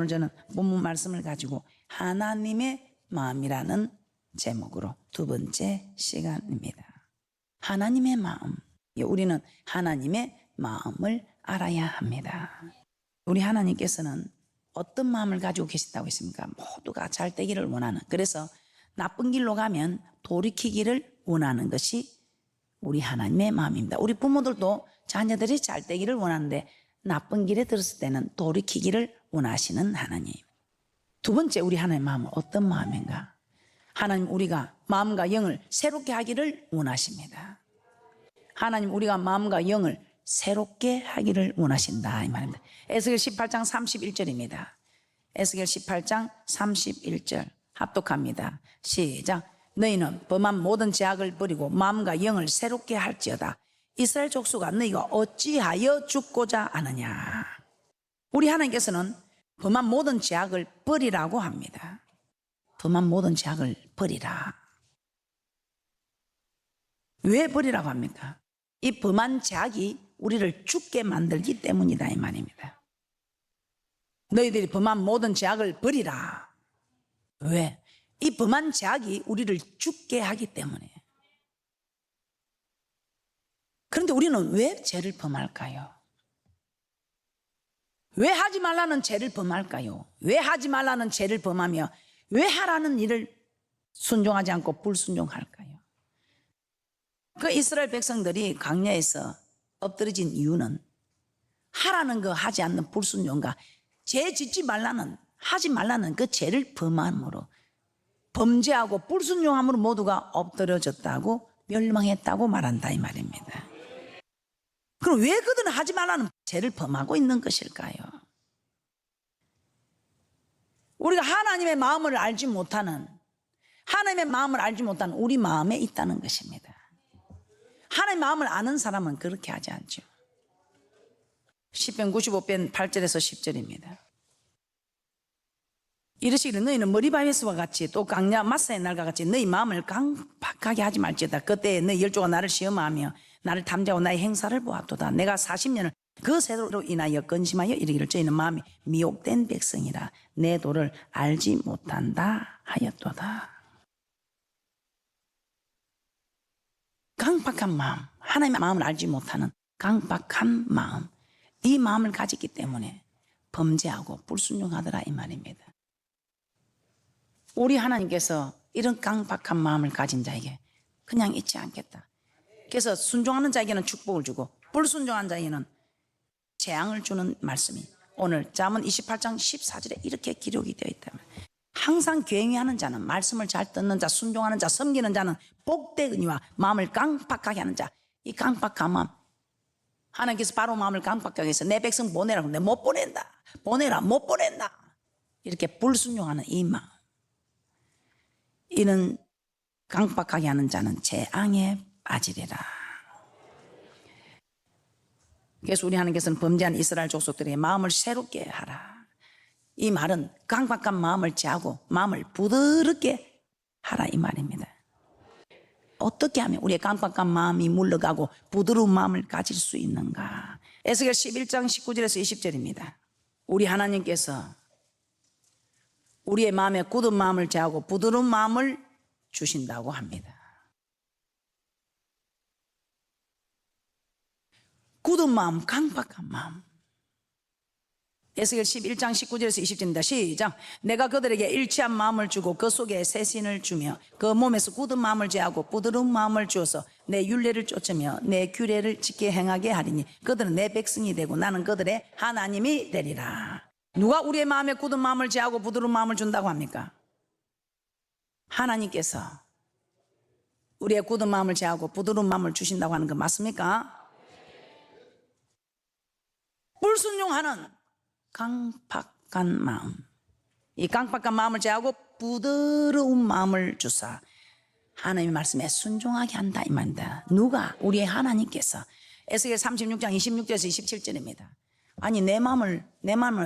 오늘 저는 본문 말씀을 가지고 하나님의 마음이라는 제목으로 두 번째 시간입니다. 하나님의 마음. 우리는 하나님의 마음을 알아야 합니다. 우리 하나님께서는 어떤 마음을 가지고 계신다고 했습니까? 모두가 잘 되기를 원하는, 그래서 나쁜 길로 가면 돌이키기를 원하는 것이 우리 하나님의 마음입니다. 우리 부모들도 자녀들이 잘 되기를 원하는데 나쁜 길에 들었을 때는 돌이키기를 원하시는 하나님. 두 번째, 우리 하나님의 마음은 어떤 마음인가? 하나님, 우리가 마음과 영을 새롭게 하기를 원하십니다. 하나님, 우리가 마음과 영을 새롭게 하기를 원하신다, 이 말입니다. 에스겔 18장 31절입니다. 에스겔 18장 31절 합독합니다. 시작. 너희는 범한 모든 죄악을 버리고 마음과 영을 새롭게 할지어다. 이스라엘 족속아, 너희가 어찌하여 죽고자 하느냐. 우리 하나님께서는 범한 모든 죄악을 버리라고 합니다. 범한 모든 죄악을 버리라. 왜 버리라고 합니까? 이 범한 죄악이 우리를 죽게 만들기 때문이다, 이 말입니다. 너희들이 범한 모든 죄악을 버리라. 왜? 이 범한 죄악이 우리를 죽게 하기 때문에. 그런데 우리는 왜 죄를 범할까요? 왜 하지 말라는 죄를 범할까요? 왜 하지 말라는 죄를 범하며 왜 하라는 일을 순종하지 않고 불순종할까요? 그 이스라엘 백성들이 광야에서 엎드러진 이유는 하라는 거 하지 않는 불순종과 죄 짓지 말라는, 하지 말라는 그 죄를 범함으로, 범죄하고 불순종함으로 모두가 엎드려졌다고 멸망했다고 말한다, 이 말입니다. 그럼 왜 그들은 하지 말라는 죄를 범하고 있는 것일까요? 우리가 하나님의 마음을 알지 못하는, 하나님의 마음을 알지 못하는 우리 마음에 있다는 것입니다. 하나님의 마음을 아는 사람은 그렇게 하지 않죠. 시편 95편 8절에서 10절입니다. 이르시기를 너희는 머리바에서와 같이 또 강야 마사의 날과 같이 너희 마음을 강박하게 하지 말지어다. 그때에 너희 열조가 나를 시험하며 나를 탐지하고 나의 행사를 보았도다. 내가 40년을 그 세도로 인하여 근심하여 이르기를 저희는 마음이 미혹된 백성이라 내 도를 알지 못한다 하였도다. 강박한 마음, 하나님의 마음을 알지 못하는 강박한 마음, 이 마음을 가졌기 때문에 범죄하고 불순종하더라, 이 말입니다. 우리 하나님께서 이런 강박한 마음을 가진 자에게 그냥 잊지 않겠다. 그래서 순종하는 자에게는 축복을 주고 불순종한 자에게는 재앙을 주는 말씀이 오늘 잠언 28장 14절에 이렇게 기록이 되어 있다면, 항상 경외하는 자는, 말씀을 잘 듣는 자, 순종하는 자, 섬기는 자는 복되거니와 마음을 강박하게 하는 자, 이 강박한 마음, 하나님께서 바로 마음을 강박하게 해서 내 백성 보내라고 하는데 못 보낸다, 보내라, 못 보낸다, 이렇게 불순종하는 이 마음, 이는 강박하게 하는 자는 재앙에 빠지리라. 그래서 우리 하나님께서는 범죄한 이스라엘 족속들에게 마음을 새롭게 하라. 이 말은 강박한 마음을 제하고 마음을 부드럽게 하라, 이 말입니다. 어떻게 하면 우리의 강박한 마음이 물러가고 부드러운 마음을 가질 수 있는가? 에스겔 11장 19절에서 20절입니다. 우리 하나님께서 우리의 마음에 굳은 마음을 제하고 부드러운 마음을 주신다고 합니다. 굳은 마음, 강박한 마음. 에스겔 11장 19절에서 20절입니다. 시작. 내가 그들에게 일치한 마음을 주고 그 속에 새신을 주며 그 몸에서 굳은 마음을 제하고 부드러운 마음을 주어서 내 율례를 쫓으며 내 규례를 지켜 행하게 하리니 그들은 내 백성이 되고 나는 그들의 하나님이 되리라. 누가 우리의 마음에 굳은 마음을 제하고 부드러운 마음을 준다고 합니까? 하나님께서 우리의 굳은 마음을 제하고 부드러운 마음을 주신다고 하는 거 맞습니까? 불순종하는 강박한 마음, 이 강박한 마음을 제하고 부드러운 마음을 주사 하나님의 말씀에 순종하게 한다, 이 말입니다. 누가? 우리의 하나님께서. 에스겔 36장 26절에서 27절입니다. 아니 내 마음을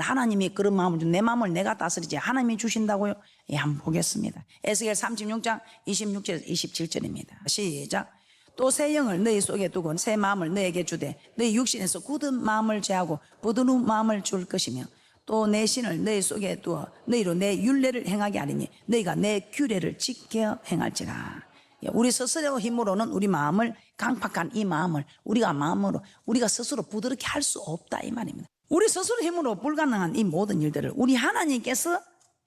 하나님이 그런 마음을 준, 내 마음을 내가 다스리지 하나님이 주신다고요? 예, 한번 보겠습니다. 에스겔 36장 26절에서 27절입니다. 시작. 또 새 영을 너희 속에 두고 새 마음을 너에게 주되 너희 육신에서 굳은 마음을 제하고 부드러운 마음을 줄 것이며 또 내 신을 너희 속에 두어 너희로 내 율례를 행하게 하리니 너희가 내 규례를 지켜 행할지라. 우리 스스로 힘으로는 우리 마음을, 강팍한 이 마음을 우리가 스스로 부드럽게 할 수 없다 이 말입니다. 우리 스스로 힘으로 불가능한 이 모든 일들을 우리 하나님께서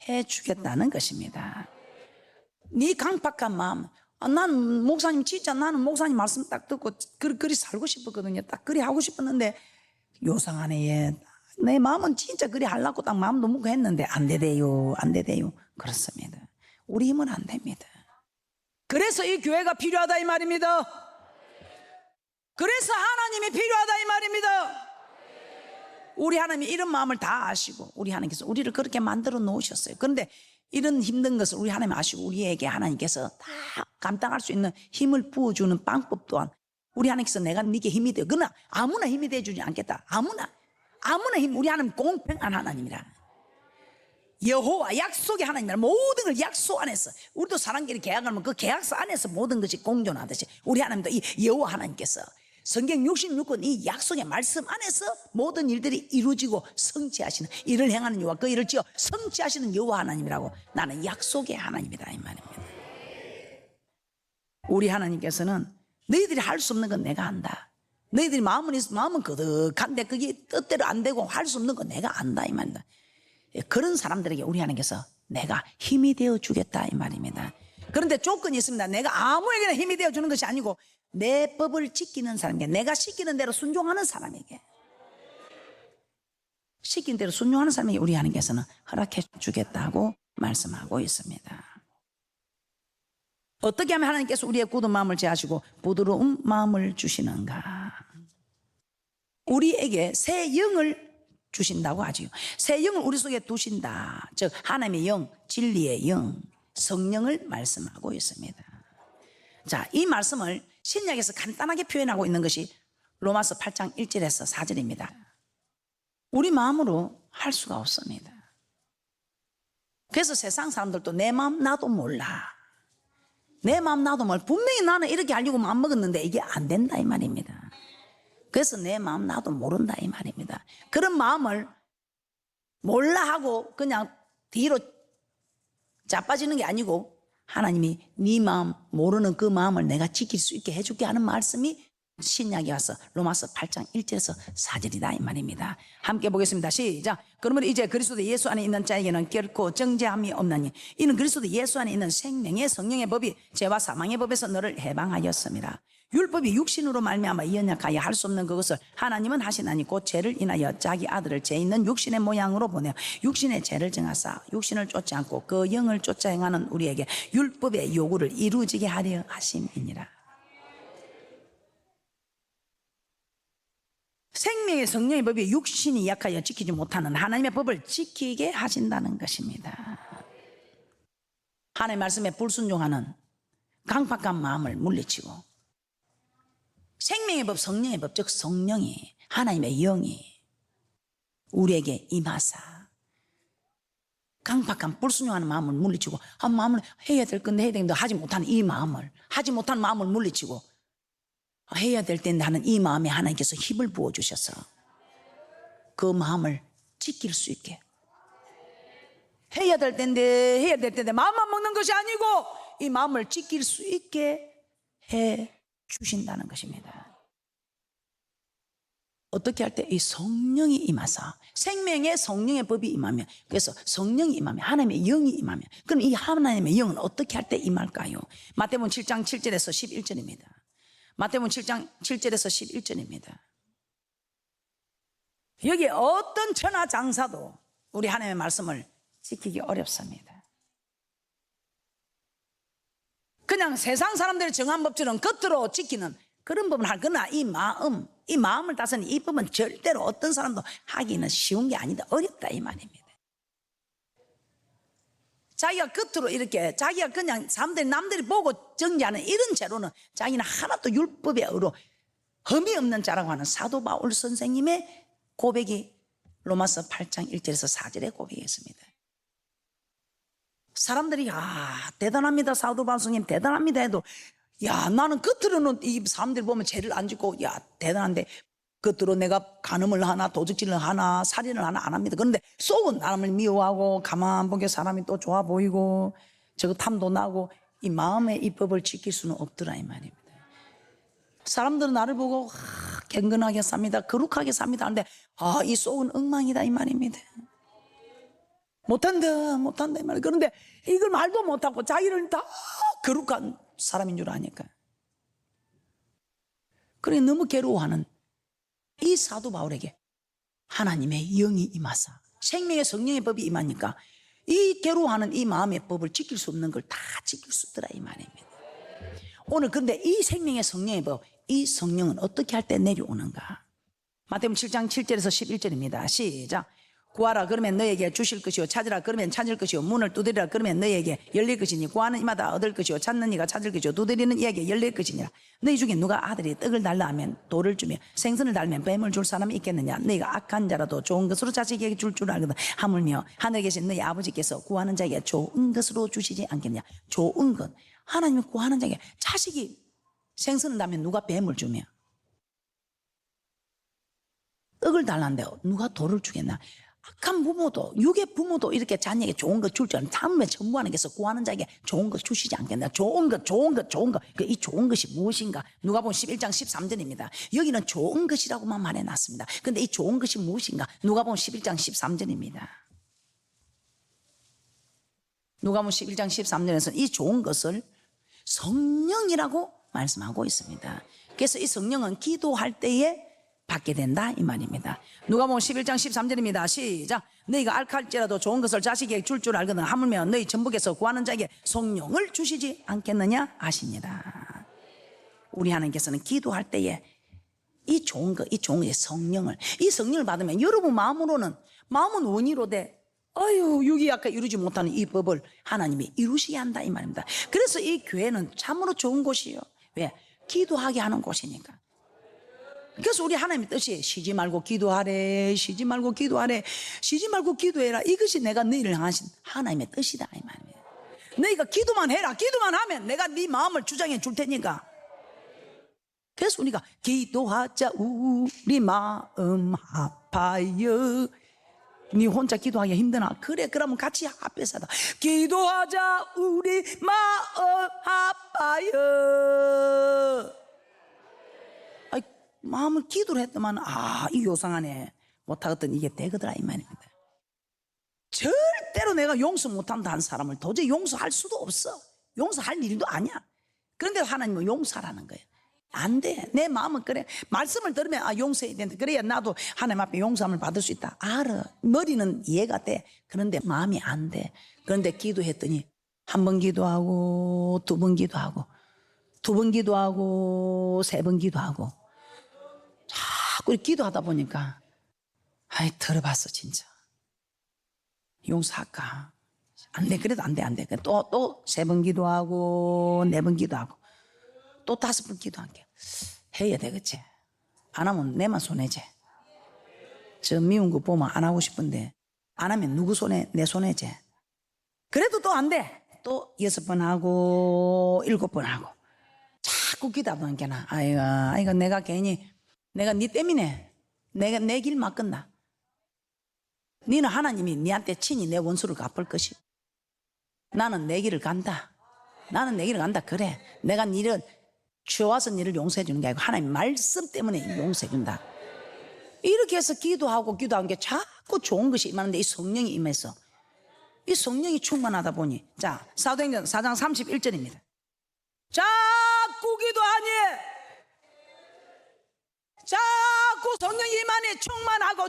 해주겠다는 것입니다. 네 강팍한 마음, 나는 목사님 진짜 나는 목사님 말씀 딱 듣고 그리 살고 싶었거든요. 딱 그리 하고 싶었는데 요상 안에 내 마음은 진짜 그리 하려고 딱 마음도 먹고 했는데 안 되대요. 그렇습니다. 우리 힘은 안 됩니다. 그래서 이 교회가 필요하다 이 말입니다. 그래서 하나님이 필요하다 이 말입니다. 우리 하나님이 이런 마음을 다 아시고 우리 하나님께서 우리를 그렇게 만들어 놓으셨어요. 그런데 이런 힘든 것을 우리 하나님 아시고 우리에게 하나님께서 다 감당할 수 있는 힘을 부어주는 방법 또한 우리 하나님께서 내가 네게 힘이 되어, 그러나 아무나 힘이 되어주지 않겠다. 아무나 힘, 우리 하나님 공평한 하나님이라. 여호와 약속의 하나님이라. 모든 걸 약속 안에서, 우리도 사람끼리 계약하면 그 계약서 안에서 모든 것이 공존하듯이 우리 하나님도 이 여호와 하나님께서 성경 66권 이 약속의 말씀 안에서 모든 일들이 이루어지고 성취하시는, 이를 행하는 여호와 그 일을 지어 성취하시는 여호와 하나님이라고, 나는 약속의 하나님이다 이 말입니다. 우리 하나님께서는 너희들이 할 수 없는 건 내가 안다. 너희들이 마음은 거듭한데 그게 뜻대로 안 되고 할 수 없는 건 내가 안다 이 말입니다. 그런 사람들에게 우리 하나님께서 내가 힘이 되어 주겠다 이 말입니다. 그런데 조건이 있습니다. 내가 아무에게나 힘이 되어 주는 것이 아니고 내 법을 지키는 사람에게, 내가 시키는 대로 순종하는 사람에게, 시킨 대로 순종하는 사람에게 우리 하나님께서는 허락해 주겠다고 말씀하고 있습니다. 어떻게 하면 하나님께서 우리의 굳은 마음을 제하시고 부드러운 마음을 주시는가? 우리에게 새 영을 주신다고 하지요. 새 영을 우리 속에 두신다. 즉 하나님의 영, 진리의 영, 성령을 말씀하고 있습니다. 자, 이 말씀을 신약에서 간단하게 표현하고 있는 것이 로마서 8장 1절에서 4절입니다. 우리 마음으로 할 수가 없습니다. 그래서 세상 사람들도 내 마음 나도 몰라. 내 마음 나도 몰라. 분명히 나는 이렇게 하려고 마음 먹었는데 이게 안 된다 이 말입니다. 그래서 내 마음 나도 모른다 이 말입니다. 그런 마음을 몰라 하고 그냥 뒤로 자빠지는 게 아니고 하나님이 네 마음, 모르는 그 마음을 내가 지킬 수 있게 해줄게 하는 말씀이 신약에 와서 로마서 8장 1절에서 4절이다 이 말입니다. 함께 보겠습니다. 시작. 그러면 이제 그리스도 예수 안에 있는 자에게는 결코 정죄함이 없나니 이는 그리스도 예수 안에 있는 생명의 성령의 법이 죄와 사망의 법에서 너를 해방하였습니다. 율법이 육신으로 말미암아 연약하여 할 수 없는 그것을 하나님은 하시나니 곧 죄를 인하여 자기 아들을 죄 있는 육신의 모양으로 보내어 육신의 죄를 정하사 육신을 쫓지 않고 그 영을 쫓아 행하는 우리에게 율법의 요구를 이루어지게 하려 하심이니라. 생명의 성령의 법이 육신이 약하여 지키지 못하는 하나님의 법을 지키게 하신다는 것입니다. 하나님의 말씀에 불순종하는 강팍한 마음을 물리치고 생명의 법, 성령의 법, 즉 성령이, 하나님의 영이 우리에게 임하사 강팍한 불순종하는 마음을 물리치고, 한 마음을 해야 될 건데 해야 되는데 하지 못하는 이 마음을, 하지 못한 마음을 물리치고 해야 될 텐데 하는 이 마음에 하나님께서 힘을 부어주셔서 그 마음을 지킬 수 있게, 해야 될 텐데 마음만 먹는 것이 아니고 이 마음을 지킬 수 있게 해 주신다는 것입니다. 어떻게 할 때? 이 성령이 임하사, 생명의 성령의 법이 임하면, 그래서 성령이 임하면, 하나님의 영이 임하면, 그럼 이 하나님의 영은 어떻게 할 때 임할까요? 마태복음 7장 7절에서 11절입니다. 마태복음 7장 7절에서 11절입니다. 여기 어떤 천하장사도 우리 하나님의 말씀을 지키기 어렵습니다. 그냥 세상 사람들이 정한 법처럼 겉으로 지키는 그런 법을 하거나 이 마음을 다스리는 이 법은 절대로 어떤 사람도 하기는 쉬운 게 아니다. 어렵다 이 말입니다. 자기가 겉으로 이렇게 자기가 그냥 남들이 보고 정죄하는 이런 죄로는 자기는 하나도 율법에 의로 흠이 없는 자라고 하는 사도 바울 선생님의 고백이 로마서 8장 1절에서 4절의 고백이었습니다. 사람들이 대단합니다 사도 바울 선생님 대단합니다 해도 나는 겉으로는 이 사람들 보면 죄를 안 짓고 대단한데 겉으로 내가 간음을 하나 도둑질을 하나 살인을 하나 안 합니다. 그런데 속은 사람을 미워하고 가만 보게 사람이 또 좋아 보이고 저거 탐도 나고 이 마음의 이 법을 지킬 수는 없더라 이 말입니다. 사람들은 나를 보고 경건하게 삽니다. 거룩하게 삽니다. 그런데 이 속은 엉망이다 이 말입니다. 못한다 이 말. 그런데 이걸 말도 못하고 자기를 다 거룩한 사람인 줄 아니까. 그래 너무 괴로워하는 이 사도 바울에게 하나님의 영이 임하사 생명의 성령의 법이 임하니까 이 괴로워하는 이 마음의 법을 지킬 수 없는 걸 다 지킬 수 있더라 이 말입니다. 오늘 근데 이 생명의 성령의 법, 이 성령은 어떻게 할 때 내려오는가? 마태복음 7장 7절에서 11절입니다. 시작. 구하라 그러면 너에게 주실 것이요 찾으라 그러면 찾을 것이요 문을 두드리라 그러면 너에게 열릴 것이니 구하는 이마다 얻을 것이요 찾는 이가 찾을 것이요 두드리는 이에게 열릴 것이니라. 너희 중에 누가 아들이 떡을 달라 하면 돌을 주며 생선을 달면 뱀을 줄 사람이 있겠느냐? 너희가 악한 자라도 좋은 것으로 자식에게 줄 알거든 하물며 하늘에 계신 너희 아버지께서 구하는 자에게 좋은 것으로 주시지 않겠냐? 좋은 것. 하나님이 구하는 자에게 자식이 생선을 달면 누가 뱀을 주며 떡을 달라는데 누가 돌을 주겠나? 악한 부모도 육의 부모도 이렇게 자녀에게 좋은 것 줄 줄 아는 참음에 전무하는 게서 구하는 자에게 좋은 것 주시지 않겠나? 좋은 것. 이 좋은 것이 무엇인가? 누가복음 11장 13절입니다. 여기는 좋은 것이라고만 말해놨습니다. 그런데 이 좋은 것이 무엇인가? 누가복음 11장 13절입니다. 누가복음 11장 13절에서 이 좋은 것을 성령이라고 말씀하고 있습니다. 그래서 이 성령은 기도할 때에 받게 된다 이 말입니다. 누가복음 11장 13절입니다. 시작. 너희가 악할지라도 좋은 것을 자식에게 줄 알거든 하물며 너희 전북에서 구하는 자에게 성령을 주시지 않겠느냐 하시니라. 우리 하나님께서는 기도할 때에 이 좋은 것, 이 성령을, 이 성령을 받으면 여러분 마음은 원의로 돼. 육이 아까 이루지 못하는 이 법을 하나님이 이루시게 한다 이 말입니다. 그래서 이 교회는 참으로 좋은 곳이에요. 왜? 기도하게 하는 곳이니까. 그래서 우리 하나님의 뜻이 쉬지 말고 기도하래, 쉬지 말고 기도해라. 이것이 내가 너희를 향하신 하나님의 뜻이다 이 말입니다. 너희가 기도만 해라. 기도만 하면 내가 네 마음을 주장해 줄 테니까. 그래서 우리가 기도하자 우리 마음 아파요. 네 혼자 기도하기 힘드나? 그래 그러면 같이 앞에서 하다. 기도하자 우리 마음 아파요. 마음을 기도를 했더만 이 요상하네 못하겠던 이게 되거더라 이 말입니다. 절대로 내가 용서 못한다 한 사람을 도저히 용서할 수도 없어. 용서할 일도 아니야. 그런데 하나님은 용서하라는 거예요. 안 돼. 내 마음은 그래. 말씀을 들으면 용서해야 된다. 그래야 나도 하나님 앞에 용서함을 받을 수 있다. 알아. 머리는 이해가 돼. 그런데 마음이 안 돼. 그런데 기도했더니 한 번 기도하고 두 번 기도하고 두 번 기도하고 세 번 기도하고 자꾸 기도하다 보니까 들어봤어 진짜. 용서할까? 안 돼. 그래도 안 돼. 또 세 번 기도하고 네 번 기도하고 또 다섯 번 기도할게. 해야 되겠지. 안 하면 내만 손해지. 저 미운 거 보면 안 하고 싶은데 안 하면 누구 손해? 내 손해지. 그래도 또 안 돼. 또 6번 하고 7번 하고 자꾸 기도하다 보니까 아이가 내가 괜히 내가 네 때문에 내가 내 길 막건다. 너는 하나님이 네한테 친히 내 원수를 갚을 것이고 나는 내 길을 간다. 그래 내가 니를 죄와서 니를 용서해 주는 게 아니고 하나님 말씀 때문에 용서해 준다. 이렇게 해서 기도하고 기도한 게 자꾸 좋은 것이 임하는데 이 성령이 임해서 이 성령이 충만하다 보니 자 사도행전 4장 31절입니다. 자꾸 기도하니 자꾸 성령이 임하니 충만하여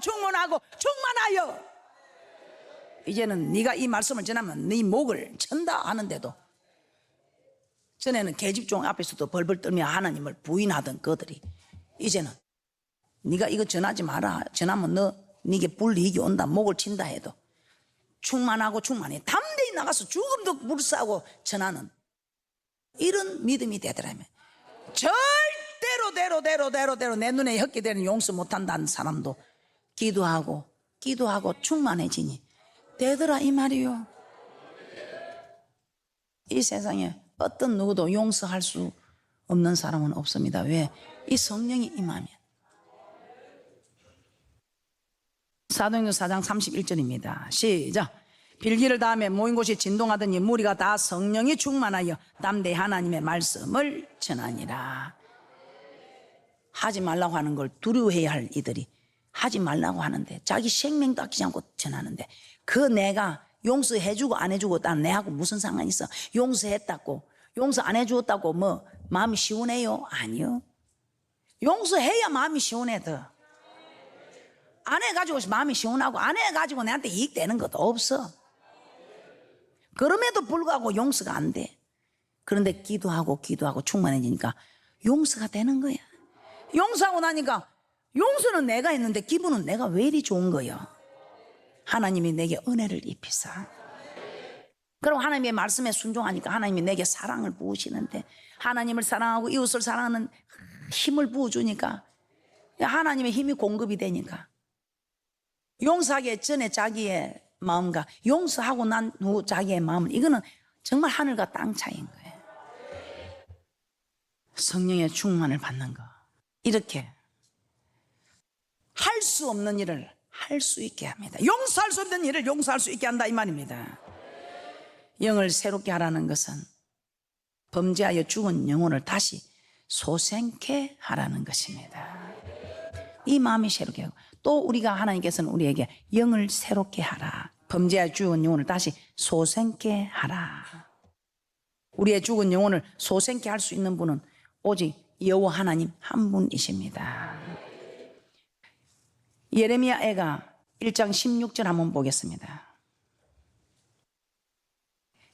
이제는 네가 이 말씀을 전하면 네 목을 천다 하는데도 전에는 계집종 앞에서도 벌벌 떨며 하나님을 부인하던 그들이 이제는 네가 이거 전하지 마라. 전하면 네게 불이익이 온다. 목을 친다 해도 충만해 담대히 나가서 죽음도 불사하고 전하는 이런 믿음이 되더라면 절대로 내 눈에 헛기되는 용서 못한다는 사람도 기도하고 충만해지니 되더라 이 말이요. 이 세상에 어떤 누구도 용서할 수 없는 사람은 없습니다. 왜? 이 성령이 임하면 사도행전 4장 31절입니다. 시작. 빌기를 다음에 모인 곳이 진동하더니 무리가 다 성령이 충만하여 담대히 하나님의 말씀을 전하니라. 하지 말라고 하는 걸 두려워해야 할 이들이 하지 말라고 하는데, 자기 생명도 아끼지 않고 전하는데, 그 내가 용서해주고 안 해주고 난 내하고 무슨 상관이 있어? 용서했다고, 용서 안 해주었다고 뭐 마음이 시원해요? 아니요. 용서해야 마음이 시원해. 더 안 해가지고 마음이 시원하고 안 해가지고 내한테 이익되는 것도 없어. 그럼에도 불구하고 용서가 안 돼. 그런데 기도하고 충만해지니까 용서가 되는 거야. 용서하고 나니까 용서는 내가 했는데 기분은 내가 왜 이리 좋은 거야? 하나님이 내게 은혜를 입히사. 그럼 하나님의 말씀에 순종하니까 하나님이 내게 사랑을 부으시는데, 하나님을 사랑하고 이웃을 사랑하는 힘을 부어주니까 하나님의 힘이 공급이 되니까, 용서하기 전에 자기의 마음과 용서하고 난 후 자기의 마음을, 이거는 정말 하늘과 땅 차이인 거예요. 성령의 충만을 받는 거, 이렇게 할 수 없는 일을 할 수 있게 합니다. 용서할 수 없는 일을 용서할 수 있게 한다, 이 말입니다. 영을 새롭게 하라는 것은 범죄하여 죽은 영혼을 다시 소생케 하라는 것입니다. 이 마음이 새롭게 하고, 또 우리가 하나님께서는 우리에게 영을 새롭게 하라, 범죄하여 죽은 영혼을 다시 소생케 하라. 우리의 죽은 영혼을 소생케 할 수 있는 분은 오직 여호와 하나님 한 분이십니다. 예레미야 애가 1장 16절 한번 보겠습니다.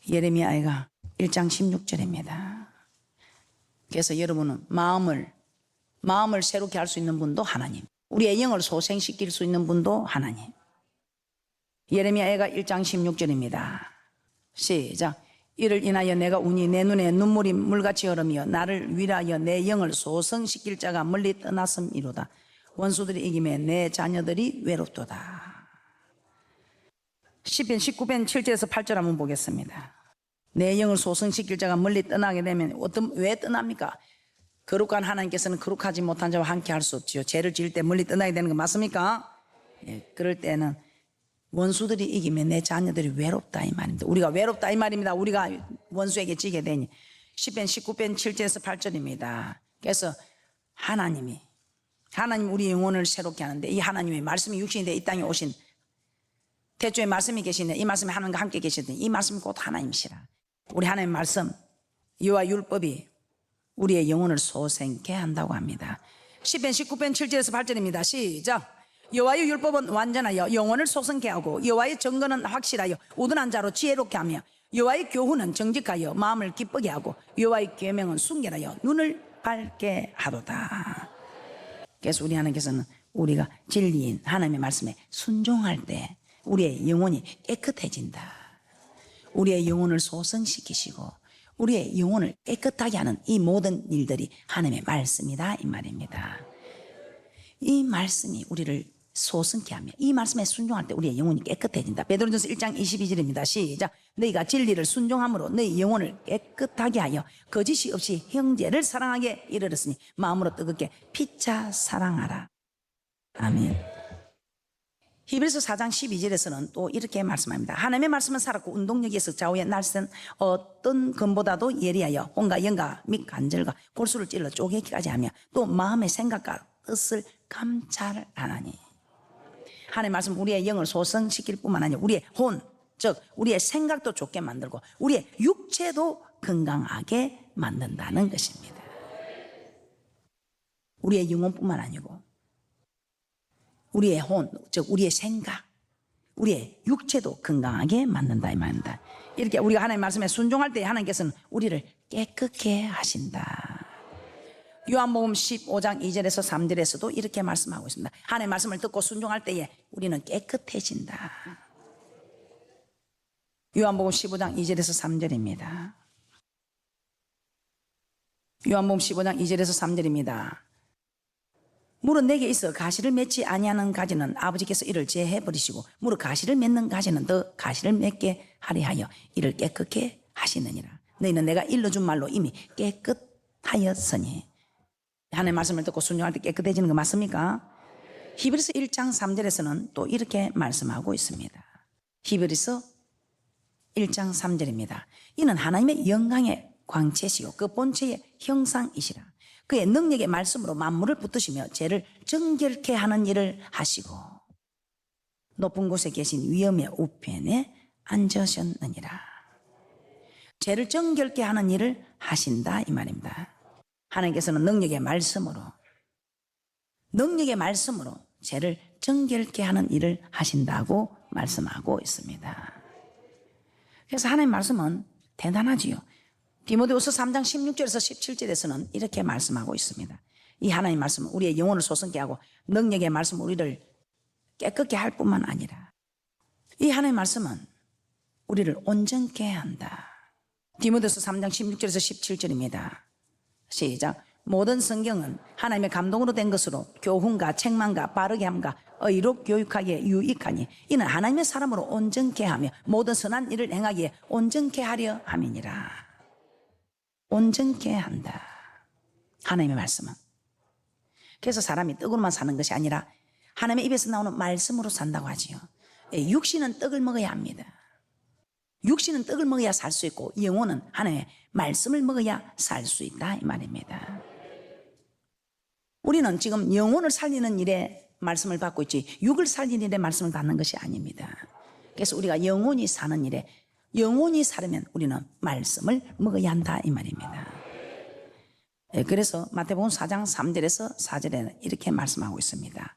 예레미야 애가 1장 16절입니다. 그래서 여러분은 마음을 새롭게 할 수 있는 분도 하나님, 우리의 영을 소생시킬 수 있는 분도 하나님. 예레미야 애가 1장 16절입니다. 시작. 이를 인하여 내가 우니 내 눈에 눈물이 물같이 흐르며 나를 위하여 내 영을 소생시킬 자가 멀리 떠났음이로다. 원수들이 이김에 내 자녀들이 외롭도다. 시편 19편 7절에서 8절 한번 보겠습니다. 내 영을 소생시킬 자가 멀리 떠나게 되면 왜 떠납니까? 거룩한 하나님께서는 거룩하지 못한 자와 함께 할 수 없지요. 죄를 지을 때 멀리 떠나게 되는 거 맞습니까? 예, 그럴 때는 원수들이 이기면 내 자녀들이 외롭다, 이 말입니다. 우리가 외롭다, 이 말입니다. 우리가 원수에게 지게 되니. 시편 19편 7절에서 8절입니다. 그래서 하나님 우리 영혼을 새롭게 하는데, 이 하나님의 말씀이 육신이 되어 이 땅에 오신 태초에 말씀이 계시네. 이 말씀이 하나님과 함께 계시더니 이 말씀이 곧 하나님이시라. 우리 하나님의 말씀, 여호와 율법이 우리의 영혼을 소생케 한다고 합니다. 시편 19편 7절에서 8절입니다. 시작. 여호와의 율법은 완전하여 영혼을 소생케 하고 여호와의 정건은 확실하여 우둔한 자로 지혜롭게 하며 여호와의 교훈은 정직하여 마음을 기쁘게 하고 여호와의 계명은 순결하여 눈을 밝게 하도다. 그래서 우리 하나님께서는 우리가 진리인 하나님의 말씀에 순종할 때 우리의 영혼이 깨끗해진다. 우리의 영혼을 소생시키시고 우리의 영혼을 깨끗하게 하는 이 모든 일들이 하나님의 말씀이다, 이 말입니다. 이 말씀이 우리를 소생케 하며 이 말씀에 순종할 때 우리의 영혼이 깨끗해진다. 베드로전서 1장 22절입니다. 시작. 너희가 진리를 순종함으로 너희 영혼을 깨끗하게 하여 거짓이 없이 형제를 사랑하게 이르렀으니 마음으로 뜨겁게 피차 사랑하라. 아멘. 히브리서 4장 12절에서는 또 이렇게 말씀합니다. 하나님의 말씀은 살았고 운동력에서 좌우의 날쌘 어떤 검보다도 예리하여 온갖 영과 및 간절과 골수를 찔러 쪼개기까지 하며 또 마음의 생각과 뜻을 감찰하나니. 하나님의 말씀 우리의 영을 소생시킬 뿐만 아니라 우리의 혼, 즉 우리의 생각도 좋게 만들고 우리의 육체도 건강하게 만든다는 것입니다. 우리의 영혼뿐만 아니고 우리의 혼, 즉 우리의 생각, 우리의 육체도 건강하게 만든다, 이 말입니다. 이렇게 우리가 하나님의 말씀에 순종할 때 하나님께서는 우리를 깨끗게 하신다. 요한복음 15장 2절에서 3절에서도 이렇게 말씀하고 있습니다. 하나님의 말씀을 듣고 순종할 때에 우리는 깨끗해진다. 요한복음 15장 2절에서 3절입니다. 요한복음 15장 2절에서 3절입니다. 무릇 내게 있어 가시를 맺지 아니하는 가지는 아버지께서 이를 제해 버리시고 무릇 가시를 맺는 가지는 더 가시를 맺게 하리 하여 이를 깨끗게 하시느니라. 너희는 내가 일러준 말로 이미 깨끗하였으니. 하나님의 말씀을 듣고 순종할 때 깨끗해지는 거 맞습니까? 히브리서 1장 3절에서는 또 이렇게 말씀하고 있습니다. 히브리서 1장 3절입니다. 이는 하나님의 영광의 광채시요 그 본체의 형상이시라. 그의 능력의 말씀으로 만물을 붙드시며 죄를 정결케 하는 일을 하시고 높은 곳에 계신 위엄의 우편에 앉으셨느니라. 죄를 정결케 하는 일을 하신다 이 말입니다. 하나님께서는 능력의 말씀으로 죄를 정결케 하는 일을 하신다고 말씀하고 있습니다. 그래서 하나님 말씀은 대단하지요. 디모데후서 3장 16절에서 17절에서는 이렇게 말씀하고 있습니다. 이 하나님 말씀은 우리의 영혼을 소성케 하고 능력의 말씀은 우리를 깨끗게 할 뿐만 아니라 이 하나님 말씀은 우리를 온전케 한다. 디모데후서 3장 16절에서 17절입니다. 시작. 모든 성경은 하나님의 감동으로 된 것으로 교훈과 책망과 바르게 함과 의로 교육하기에 유익하니 이는 하나님의 사람으로 온전케 하며 모든 선한 일을 행하기에 온전케 하려 함이니라. 온전케 한다. 하나님의 말씀은. 그래서 사람이 떡으로만 사는 것이 아니라 하나님의 입에서 나오는 말씀으로 산다고 하지요. 육신은 떡을 먹어야 합니다. 육신은 떡을 먹어야 살 수 있고 영혼은 하나님의 말씀을 먹어야 살 수 있다 이 말입니다. 우리는 지금 영혼을 살리는 일에 말씀을 받고 있지 육을 살리는 일에 말씀을 받는 것이 아닙니다. 그래서 우리가 영혼이 사는 일에 영혼이 살으면 우리는 말씀을 먹어야 한다 이 말입니다. 그래서 마태복음 4장 3절에서 4절에는 이렇게 말씀하고 있습니다.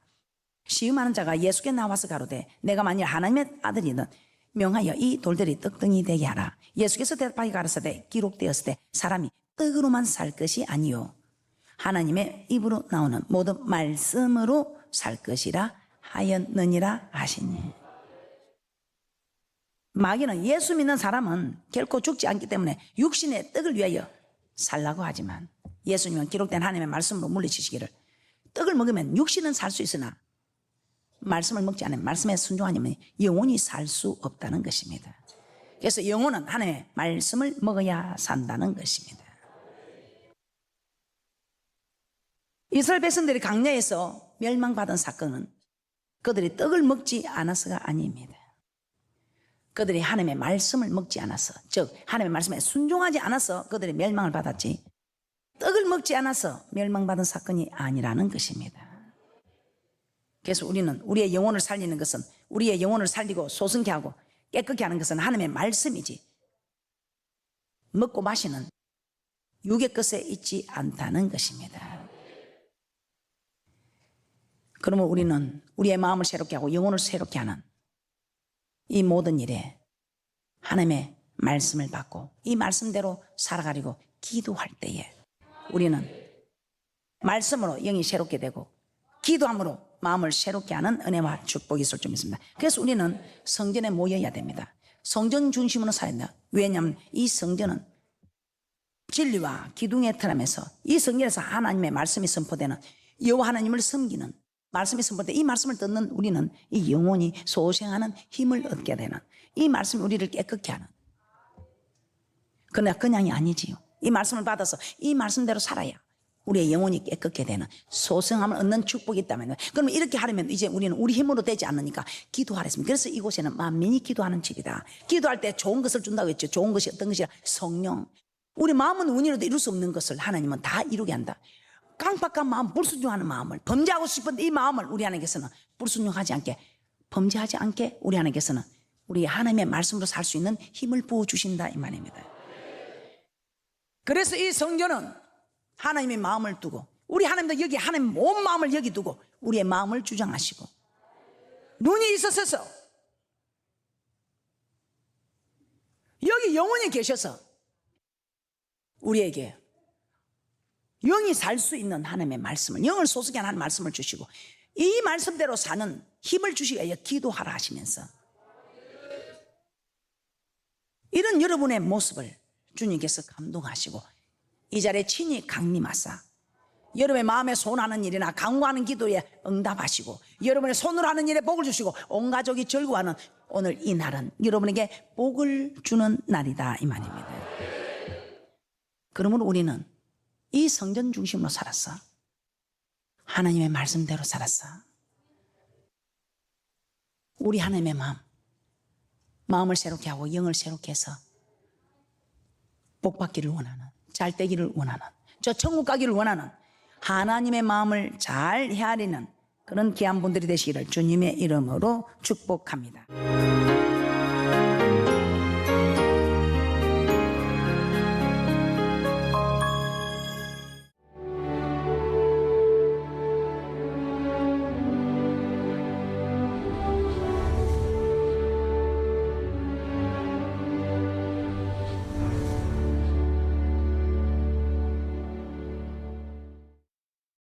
시험하는 자가 예수께 나와서 가로되 내가 만일 하나님의 아들이든 명하여 이 돌들이 떡덩이 되게 하라. 예수께서 대답하여 가라사대 기록되었을 때 사람이 떡으로만 살 것이 아니요 하나님의 입으로 나오는 모든 말씀으로 살 것이라 하였느니라 하시니. 마귀는 예수 믿는 사람은 결코 죽지 않기 때문에 육신의 떡을 위하여 살라고 하지만 예수님은 기록된 하나님의 말씀으로 물리치시기를 떡을 먹으면 육신은 살 수 있으나 말씀을 먹지 않으면 말씀에 순종하면 영혼이 살 수 없다는 것입니다. 그래서 영혼은 하나님의 말씀을 먹어야 산다는 것입니다. 이스라엘 백성들이 광야에서 멸망받은 사건은 그들이 떡을 먹지 않아서가 아닙니다. 그들이 하나님의 말씀을 먹지 않아서, 즉 하나님의 말씀에 순종하지 않아서 그들이 멸망을 받았지 떡을 먹지 않아서 멸망받은 사건이 아니라는 것입니다. 그래서 우리는 우리의 영혼을 살리는 것은 우리의 영혼을 살리고 소성케 하고 깨끗게 하는 것은 하나님의 말씀이지 먹고 마시는 육의 것에 있지 않다는 것입니다. 그러면 우리는 우리의 마음을 새롭게 하고 영혼을 새롭게 하는 이 모든 일에 하나님의 말씀을 받고 이 말씀대로 살아가려고 기도할 때에 우리는 말씀으로 영이 새롭게 되고 기도함으로 마음을 새롭게 하는 은혜와 축복이 있을 줄 믿습니다. 그래서 우리는 성전에 모여야 됩니다. 성전 중심으로 살아야 된다. 왜냐하면 이 성전은 진리와 기둥의 틀함에서 이 성전에서 하나님의 말씀이 선포되는 여호와 하나님을 섬기는 말씀이 선포되는 이 말씀을 듣는 우리는 이 영혼이 소생하는 힘을 얻게 되는 이 말씀이 우리를 깨끗게 하는 그러나 그냥이 아니지요. 이 말씀을 받아서 이 말씀대로 살아야 우리의 영혼이 깨끗게 되는 소성함을 얻는 축복이 있다면 그러면 이렇게 하려면 이제 우리는 우리 힘으로 되지 않으니까 기도하랬습니다. 그래서 이곳에는 만민이 기도하는 집이다. 기도할 때 좋은 것을 준다고 했죠. 좋은 것이 어떤 것이야? 성령. 우리 마음은 운이로도 이룰 수 없는 것을 하나님은 다 이루게 한다. 깡박한 마음, 불순종하는 마음을 범죄하고 싶은데 이 마음을 우리 하나님께서는 불순종하지 않게 범죄하지 않게 우리 하나님께서는 우리 하나님의 말씀으로 살 수 있는 힘을 부어주신다 이 말입니다. 그래서 이 성전은 하나님의 마음을 두고 우리 하나님도 여기 하나님 온 마음을 여기 두고 우리의 마음을 주장하시고 눈이 있어서 여기 영혼이 계셔서 우리에게 영이 살 수 있는 하나님의 말씀을 영을 솟게 하는 말씀을 주시고 이 말씀대로 사는 힘을 주시기 위하여 기도하라 하시면서 이런 여러분의 모습을 주님께서 감동하시고 이 자리에 친히 강림하사 여러분의 마음에 손하는 일이나 강구하는 기도에 응답하시고 여러분의 손으로 하는 일에 복을 주시고 온 가족이 즐거워하는 오늘 이 날은 여러분에게 복을 주는 날이다 이 말입니다. 그러므로 우리는 이 성전 중심으로 살았어. 하나님의 말씀대로 살았어. 우리 하나님의 마음을 새롭게 하고 영을 새롭게 해서 복 받기를 원하는, 잘 되기를 원하는, 저 천국 가기를 원하는 하나님의 마음을 잘 헤아리는 그런 귀한 분들이 되시기를 주님의 이름으로 축복합니다.